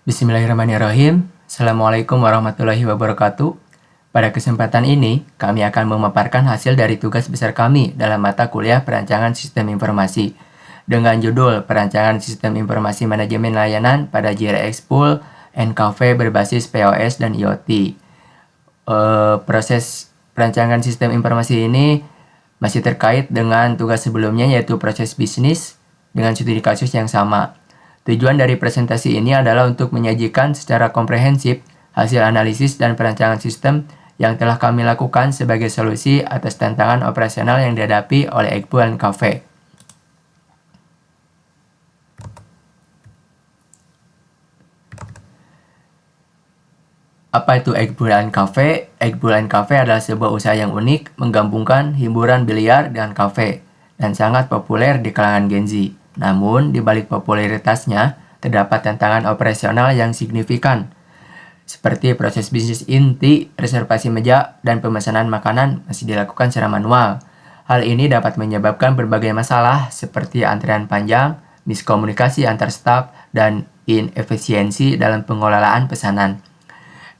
Bismillahirrahmanirrahim. Assalamualaikum warahmatullahi wabarakatuh. Pada kesempatan ini, kami akan memaparkan hasil dari tugas besar kami dalam mata kuliah Perancangan Sistem Informasi dengan judul Perancangan Sistem Informasi Manajemen Layanan pada JRX Pool NKV berbasis POS dan IoT. Proses perancangan sistem informasi ini masih terkait dengan tugas sebelumnya, yaitu proses bisnis dengan studi kasus yang sama. Tujuan dari presentasi ini adalah untuk menyajikan secara komprehensif hasil analisis dan perancangan sistem yang telah kami lakukan sebagai solusi atas tantangan operasional yang dihadapi oleh Ekpool NKV. Apa itu Ekpool NKV? Ekpool NKV adalah sebuah usaha yang unik menggabungkan hiburan biliar dengan kafe dan sangat populer di kalangan Gen Z. Namun, di balik popularitasnya, terdapat tantangan operasional yang signifikan, seperti proses bisnis inti, reservasi meja, dan pemesanan makanan masih dilakukan secara manual. Hal ini dapat menyebabkan berbagai masalah seperti antrean panjang, miskomunikasi antar staf, dan inefisiensi dalam pengelolaan pesanan.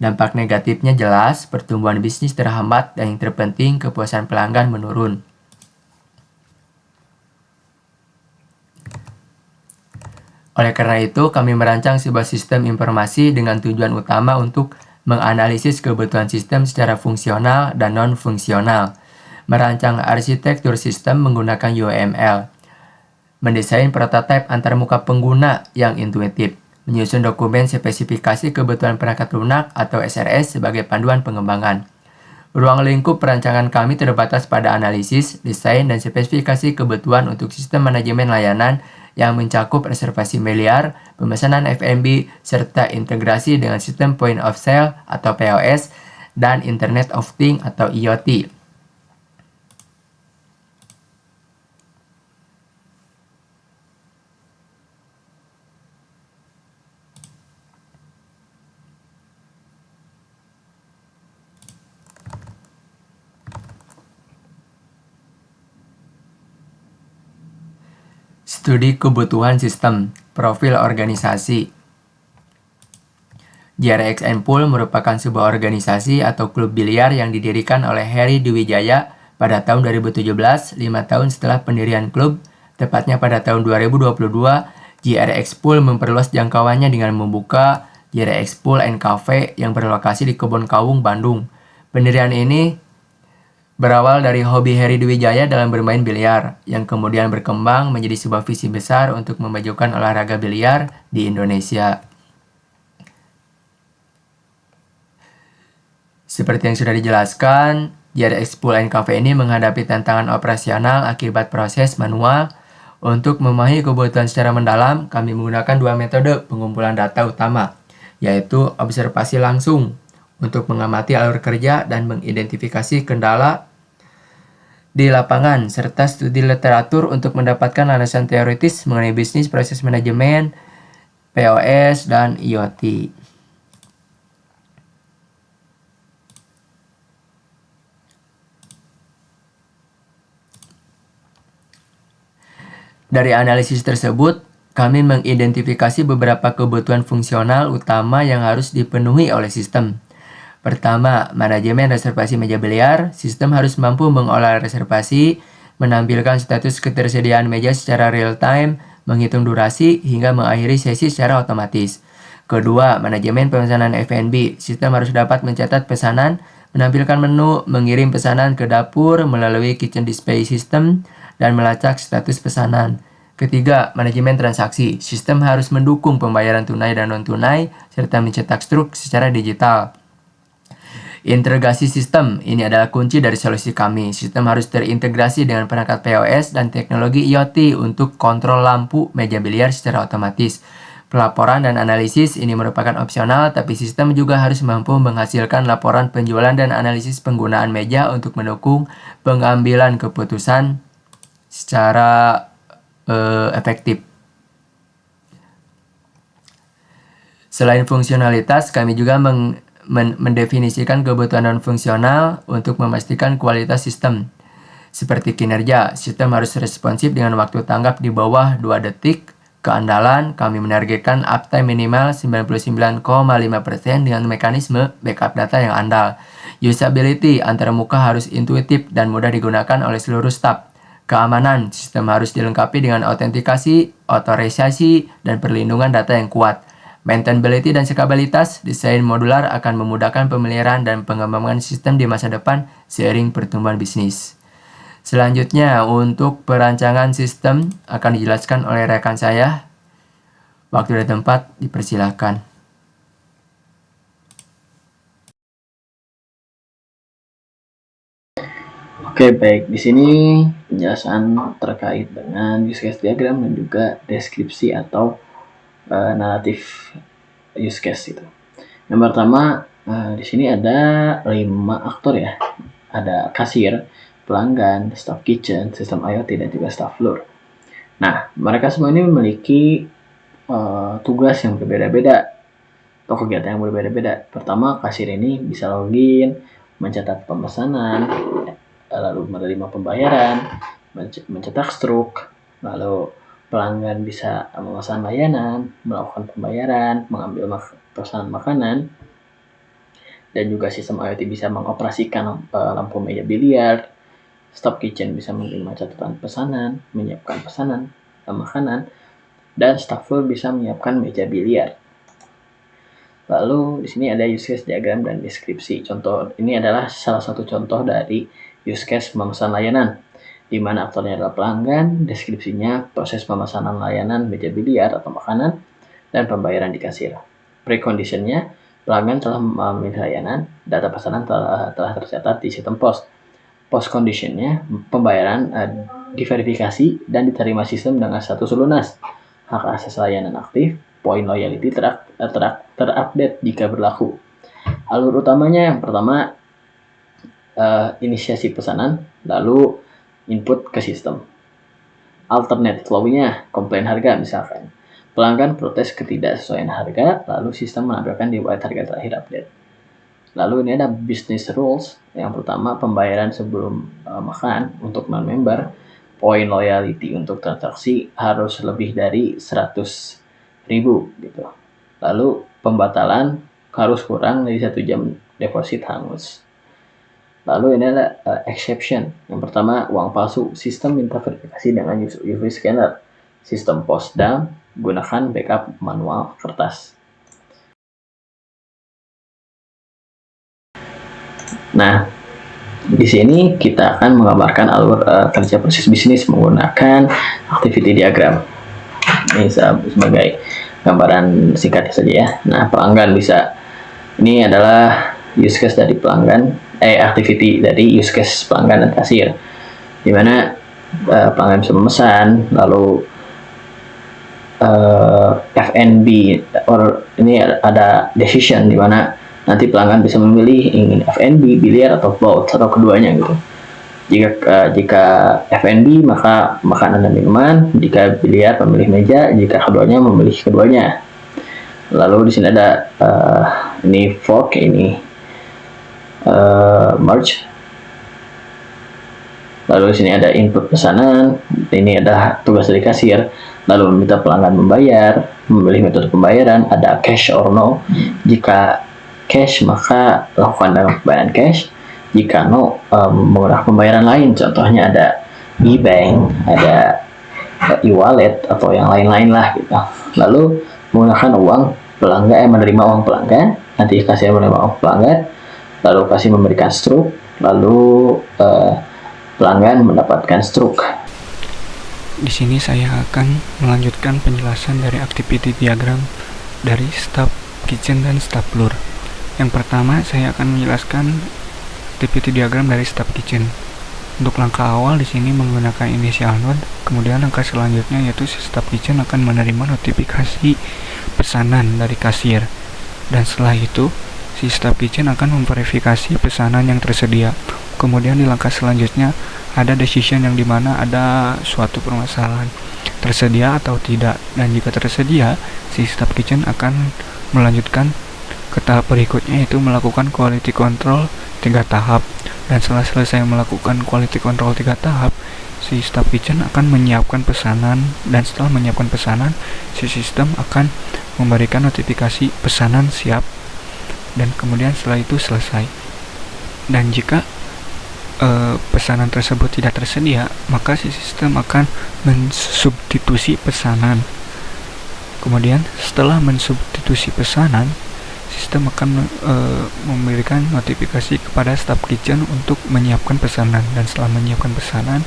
Dampak negatifnya jelas, pertumbuhan bisnis terhambat, dan yang terpenting, kepuasan pelanggan menurun. Oleh karena itu, kami merancang sebuah sistem informasi dengan tujuan utama untuk menganalisis kebutuhan sistem secara fungsional dan non-fungsional, merancang arsitektur sistem menggunakan UML, mendesain prototipe antarmuka pengguna yang intuitif, menyusun dokumen spesifikasi kebutuhan perangkat lunak atau SRS sebagai panduan pengembangan. Ruang lingkup perancangan kami terbatas pada analisis, desain, dan spesifikasi kebutuhan untuk sistem manajemen layanan yang mencakup reservasi miliar, pemesanan F&B, serta integrasi dengan sistem point of sale atau POS, dan Internet of Things atau IoT. Studi kebutuhan sistem, profil organisasi. JRX Pool merupakan sebuah organisasi atau klub biliar yang didirikan oleh Heri Dwijaya pada tahun 2017, 5 tahun setelah pendirian klub. Tepatnya pada tahun 2022, JRX Pool memperluas jangkauannya dengan membuka JRX Pool NKV yang berlokasi di Kebon Kawung, Bandung. Pendirian ini berawal dari hobi Heri Dwijaya dalam bermain biliar, yang kemudian berkembang menjadi sebuah visi besar untuk memajukan olahraga biliar di Indonesia. Seperti yang sudah dijelaskan, JRX Pool NKV ini menghadapi tantangan operasional akibat proses manual. Untuk memahami kebutuhan secara mendalam, kami menggunakan dua metode pengumpulan data utama, yaitu observasi langsung untuk mengamati alur kerja dan mengidentifikasi kendala di lapangan, serta studi literatur untuk mendapatkan landasan teoritis mengenai bisnis proses manajemen, POS, dan IoT. Dari analisis tersebut, kami mengidentifikasi beberapa kebutuhan fungsional utama yang harus dipenuhi oleh sistem. Pertama, manajemen reservasi meja biliar. Sistem harus mampu mengolah reservasi, menampilkan status ketersediaan meja secara real-time, menghitung durasi, hingga mengakhiri sesi secara otomatis. Kedua, manajemen pemesanan F&B. Sistem harus dapat mencatat pesanan, menampilkan menu, mengirim pesanan ke dapur melalui kitchen display system, dan melacak status pesanan. Ketiga, manajemen transaksi. Sistem harus mendukung pembayaran tunai dan non-tunai, serta mencetak struk secara digital. Integrasi sistem, ini adalah kunci dari solusi kami. Sistem harus terintegrasi dengan perangkat POS dan teknologi IoT untuk kontrol lampu meja biliar secara otomatis. Pelaporan dan analisis ini merupakan opsional, tapi sistem juga harus mampu menghasilkan laporan penjualan dan analisis penggunaan meja untuk mendukung pengambilan keputusan secara efektif. Selain fungsionalitas, kami juga mendefinisikan kebutuhan non-fungsional untuk memastikan kualitas sistem. Seperti kinerja, sistem harus responsif dengan waktu tanggap di bawah 2 detik, keandalan, kami menargetkan uptime minimal 99,5% dengan mekanisme backup data yang andal. Usability, antarmuka harus intuitif dan mudah digunakan oleh seluruh staf. Keamanan, sistem harus dilengkapi dengan autentikasi, otorisasi, dan perlindungan data yang kuat. Maintainability dan scalabilitas, desain modular akan memudahkan pemeliharaan dan pengembangan sistem di masa depan seiring pertumbuhan bisnis. Selanjutnya, untuk perancangan sistem akan dijelaskan oleh rekan saya. Waktu dan tempat dipersilakan. Oke, baik. Di sini penjelasan terkait dengan use case diagram dan juga deskripsi atau naratif use case itu. Yang pertama, di sini ada 5 aktor ya. Ada kasir, pelanggan, staff kitchen, sistem IoT, dan juga staff floor. Nah, mereka semua ini memiliki tugas yang berbeda-beda atau kegiatan yang berbeda-beda. Pertama, kasir ini bisa login, mencatat pemesanan, lalu menerima pembayaran, mencetak struk, lalu pelanggan bisa memesan layanan, melakukan pembayaran, mengambil pesanan makanan, dan juga sistem IoT bisa mengoperasikan lampu meja biliar. Staff kitchen bisa menerima catatan pesanan, menyiapkan pesanan makanan, dan staff floor bisa menyiapkan meja biliar. Lalu di sini ada use case diagram dan deskripsi. Contoh ini adalah salah satu contoh dari use case pemesan layanan, di mana aktornya adalah pelanggan, deskripsinya proses pemesanan layanan meja biliar atau makanan, dan pembayaran di kasir. Preconditionnya, pelanggan telah memilih layanan, data pesanan telah tercatat di sistem pos. Post conditionnya, pembayaran diverifikasi dan diterima sistem dengan status lunas. Hak akses layanan aktif, poin loyalty terupdate jika berlaku. Alur utamanya yang pertama, inisiasi pesanan, lalu input ke sistem. Alternate flow-nya, komplain harga misalkan. Pelanggan protes ketidaksesuaian harga, lalu sistem menampilkan riwayat harga terakhir update. Lalu ini ada business rules. Yang pertama, pembayaran sebelum makan untuk non-member. Poin loyalty untuk transaksi harus lebih dari 100.000 gitu. Lalu pembatalan harus kurang dari 1 jam deposit hangus. Lalu ini ada exception. Yang pertama, uang palsu. Sistem minta verifikasi dengan UV scanner. Sistem post down, gunakan backup manual kertas. Nah, di sini kita akan menggambarkan alur kerja proses bisnis menggunakan activity diagram. Ini sebagai gambaran singkat saja ya. Nah, pelanggan bisa, ini adalah use case dari pelanggan, activity dari use case pelanggan dan kasir, dimana pelanggan bisa memesan, lalu F&B, ini ada decision dimana nanti pelanggan bisa memilih ingin F&B, biliar, atau both, atau keduanya gitu. Jika F&B maka makanan dan minuman, jika biliar memilih meja, jika keduanya memilih keduanya. Lalu di sini ada ini fork, ini merge. Lalu di sini ada input pesanan, ini adalah tugas dari kasir. Lalu meminta pelanggan membayar, memilih metode pembayaran, ada cash or no. Jika cash maka lakukan dengan pembayaran cash, jika no menggunakan pembayaran lain, contohnya ada e-bank, ada e-wallet, atau yang lain-lain lah gitu. Lalu menggunakan uang pelanggan, menerima uang pelanggan, nanti kasir menerima uang pelanggan, lalu kasir memberikan struk, lalu pelanggan mendapatkan struk. Di sini saya akan melanjutkan penjelasan dari activity diagram dari staff kitchen dan staff floor. Yang pertama, saya akan menjelaskan activity diagram dari staff kitchen. Untuk langkah awal di sini menggunakan initial node, kemudian langkah selanjutnya yaitu si staff kitchen akan menerima notifikasi pesanan dari kasir. Dan setelah itu, si staff kitchen akan memverifikasi pesanan yang tersedia. Kemudian di langkah selanjutnya ada decision yang dimana ada suatu permasalahan tersedia atau tidak, dan jika tersedia, si staff kitchen akan melanjutkan ke tahap berikutnya, yaitu melakukan quality control 3 tahap. Dan setelah selesai melakukan quality control 3 tahap, si staff kitchen akan menyiapkan pesanan, dan setelah menyiapkan pesanan, si sistem akan memberikan notifikasi pesanan siap, dan kemudian setelah itu selesai. Dan jika pesanan tersebut tidak tersedia, maka si sistem akan mensubstitusi pesanan. Kemudian setelah mensubstitusi pesanan, sistem akan memberikan notifikasi kepada staff kitchen untuk menyiapkan pesanan, dan setelah menyiapkan pesanan,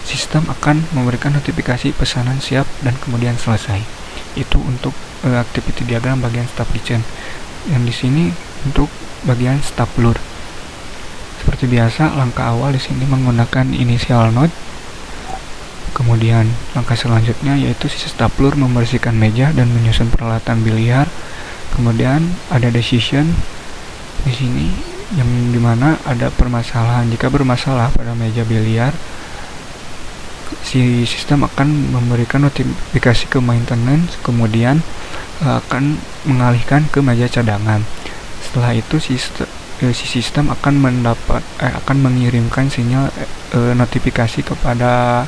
sistem akan memberikan notifikasi pesanan siap dan kemudian selesai. Itu untuk activity diagram bagian staff kitchen. Yang di sini untuk bagian stapler. Seperti biasa, langkah awal di sini menggunakan initial node. Kemudian langkah selanjutnya yaitu si stapler membersihkan meja dan menyusun peralatan biliar. Kemudian ada decision di sini yang dimana ada permasalahan. Jika bermasalah pada meja biliar, si sistem akan memberikan notifikasi ke maintenance, kemudian akan mengalihkan ke meja cadangan. Setelah itu si sistem akan mengirimkan sinyal notifikasi kepada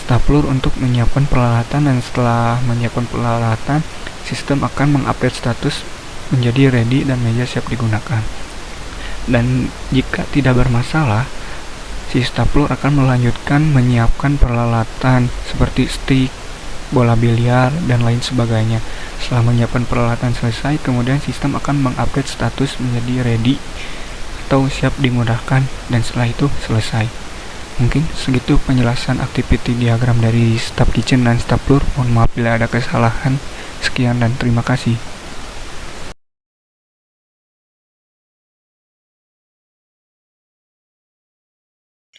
stapler untuk menyiapkan peralatan, dan setelah menyiapkan peralatan, sistem akan mengupdate status menjadi ready dan meja siap digunakan. Dan jika tidak bermasalah, si stapler akan melanjutkan menyiapkan peralatan seperti stick, bola biliar, dan lain sebagainya. Setelah menyiapkan peralatan selesai, kemudian sistem akan mengupdate status menjadi ready atau siap dimudahkan, dan setelah itu selesai. Mungkin segitu penjelasan activity diagram dari staff kitchen dan stapler. Mohon maaf bila ada kesalahan. Sekian dan terima kasih.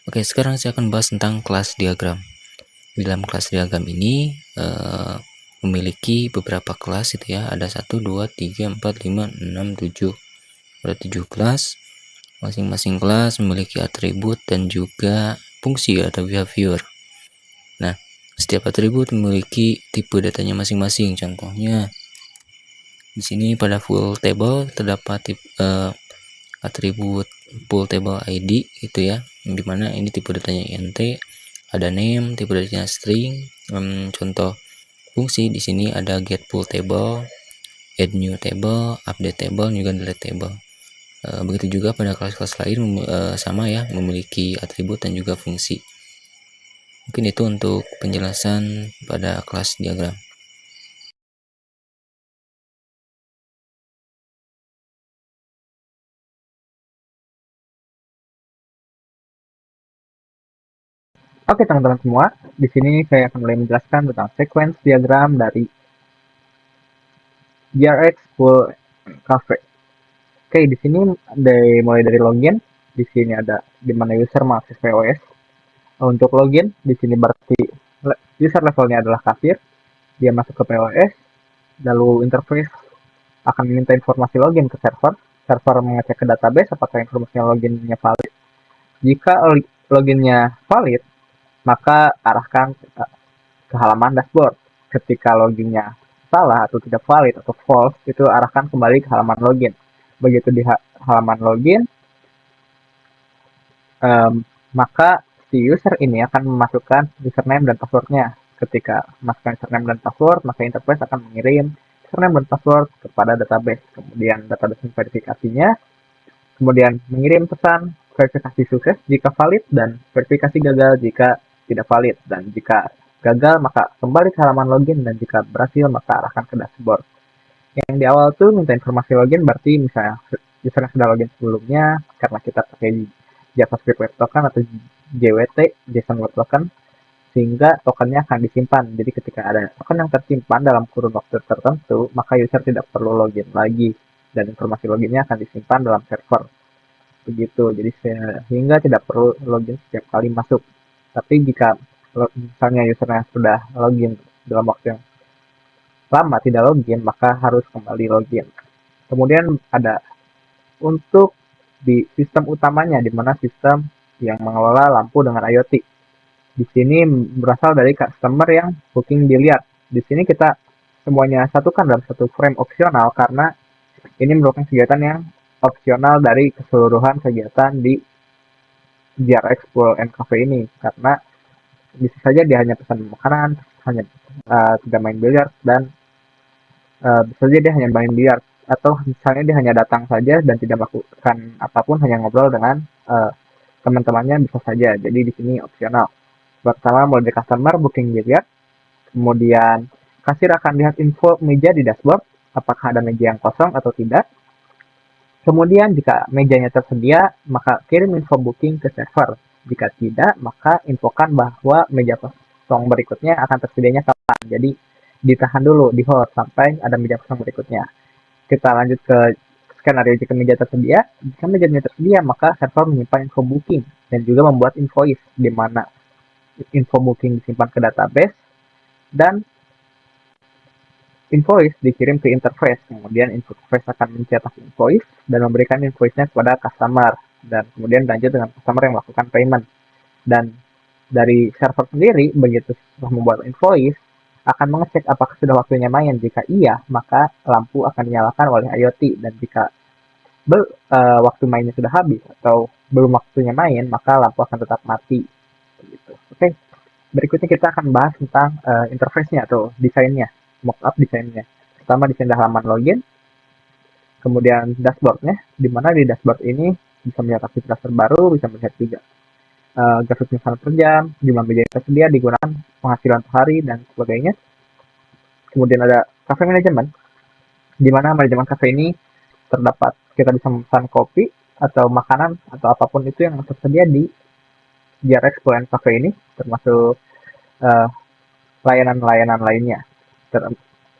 Oke, sekarang saya akan bahas tentang kelas diagram. Di dalam kelas diagram ini memiliki beberapa kelas itu ya. Ada 1, 2, 3, 4, 5, 6, 7. Ada 7 kelas. Masing-masing kelas memiliki atribut dan juga fungsi atau behavior. Nah, setiap atribut memiliki tipe datanya masing-masing. Contohnya di sini pada full table terdapat atribut full table ID gitu ya, dimana ini tipe datanya int, ada name, tipe datanya string. Contoh fungsi di sini ada get full table, add new table, update table, juga delete table. Begitu juga pada kelas-kelas lain sama ya, memiliki atribut dan juga fungsi. Mungkin itu untuk penjelasan pada kelas diagram. Oke teman-teman semua, di sini saya akan mulai menjelaskan tentang sequence diagram dari GRX Full Cafe. Oke, di sini mulai dari login, di sini ada di mana user mengakses POS. Untuk login, di sini berarti user levelnya adalah kasir, dia masuk ke POS, lalu interface akan meminta informasi login ke server. Server mengecek ke database apakah informasi loginnya valid. Jika loginnya valid, maka arahkan ke halaman dashboard. Ketika loginnya salah atau tidak valid atau false, itu arahkan kembali ke halaman login. Begitu di halaman login, maka si user ini akan memasukkan username dan passwordnya. Ketika memasukkan username dan password, maka interface akan mengirim username dan password kepada database. Kemudian database verifikasinya, kemudian mengirim pesan verifikasi sukses jika valid dan verifikasi gagal jika tidak valid, dan jika gagal maka kembali ke halaman login, dan jika berhasil maka arahkan ke dashboard. Yang di awal tuh minta informasi login berarti misalnya user yang sudah login sebelumnya, karena kita pakai JavaScript Web Token atau JWT, JSON Web Token, sehingga tokennya akan disimpan. Jadi ketika ada token yang tersimpan dalam kurun waktu tertentu, maka user tidak perlu login lagi, dan informasi loginnya akan disimpan dalam server. Begitu, jadi sehingga tidak perlu login setiap kali masuk. Tapi jika misalnya usernya sudah login dalam waktu yang lama tidak login, maka harus kembali login. Kemudian ada untuk di sistem utamanya, di mana sistem yang mengelola lampu dengan IoT. Di sini berasal dari customer yang booking biliar. Di sini kita semuanya satukan dalam satu frame opsional, karena ini merupakan kegiatan yang opsional dari keseluruhan kegiatan di JRX Pool and Cafe ini, karena bisa saja dia hanya pesan makanan, hanya tidak main biliar, dan bisa saja dia hanya main biliar, atau misalnya dia hanya datang saja dan tidak melakukan apapun, hanya ngobrol dengan teman-temannya bisa saja. Jadi di sini opsional. Pertama, mulai dari customer booking biliar, kemudian kasir akan lihat info meja di dashboard, apakah ada meja yang kosong atau tidak. Kemudian jika mejanya tersedia, maka kirim info booking ke server. Jika tidak, maka infokan bahwa meja kosong berikutnya akan tersedianya kapan. Jadi ditahan dulu, di hold sampai ada meja kosong berikutnya. Kita lanjut ke skenario jika meja tersedia. Jika mejanya tersedia, maka server menyimpan info booking dan juga membuat invoice, di mana info booking disimpan ke database dan invoice dikirim ke interface. Kemudian interface akan mencetak invoice dan memberikan invoice-nya kepada customer, dan kemudian lanjut dengan customer yang melakukan payment. Dan dari server sendiri, begitu setelah membuat invoice, akan mengecek apakah sudah waktunya main. Jika iya, maka lampu akan dinyalakan oleh IoT, dan jika waktu mainnya sudah habis atau belum waktunya main, maka lampu akan tetap mati. Begitu. Oke, berikutnya kita akan bahas tentang interface-nya atau desainnya, mockup desainnya. Pertama, desain halaman login, kemudian dashboard-nya, di mana di dashboard ini bisa melihat aktivitas terbaru, bisa melihat juga grafik misalnya per jam, jumlah meja yang tersedia, digunakan penghasilan per hari, dan sebagainya. Kemudian ada cafe management, di mana manajemen cafe ini terdapat, kita bisa memesan kopi atau makanan atau apapun itu yang tersedia di JRX Pool and Cafe ini, termasuk layanan-layanan lainnya.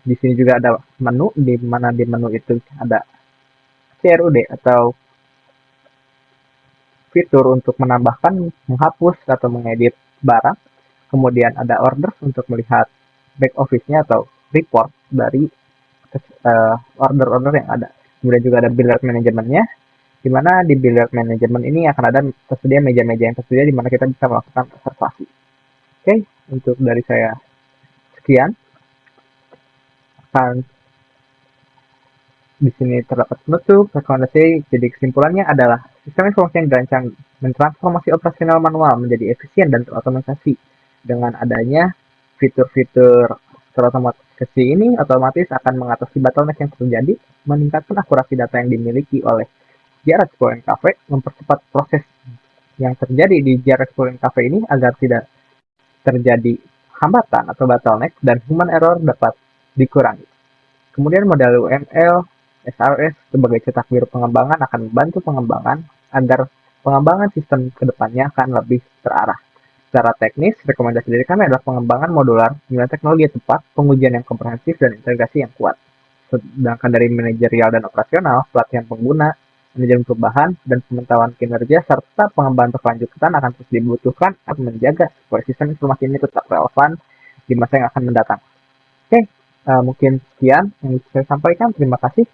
Di sini juga ada menu, di mana di menu itu ada CRUD atau fitur untuk menambahkan, menghapus, atau mengedit barang. Kemudian ada order untuk melihat back office-nya atau report dari order-order yang ada. Kemudian juga ada billiard management-nya, di mana di billiard management ini akan ada tersedia meja-meja yang tersedia di mana kita bisa melakukan reservasi. Oke, untuk dari saya sekian. Akan di sini terdapat penutup, rekomendasi. Jadi kesimpulannya adalah sistem informasi yang dirancang mentransformasi operasional manual menjadi efisien dan terotomatisasi. Dengan adanya fitur-fitur terotomatisasi ini, otomatis akan mengatasi bottleneck yang terjadi, meningkatkan akurasi data yang dimiliki oleh JRX Pool and Cafe, mempercepat proses yang terjadi di JRX Pool and Cafe ini agar tidak terjadi hambatan atau bottleneck, dan human error dapat dikurangi. Kemudian modal UML, SRS sebagai cetak biru pengembangan akan membantu pengembangan agar pengembangan sistem kedepannya akan lebih terarah. Secara teknis, rekomendasi dari kami adalah pengembangan modular dengan teknologi yang tepat, pengujian yang komprehensif, dan integrasi yang kuat. Sedangkan dari manajerial dan operasional, pelatihan pengguna, manajemen perubahan, dan pemantauan kinerja, serta pengembangan berkelanjutan akan terus dibutuhkan untuk menjaga supaya sistem informasi ini tetap relevan di masa yang akan mendatang. Oke, mungkin sekian yang bisa saya sampaikan. Terima kasih.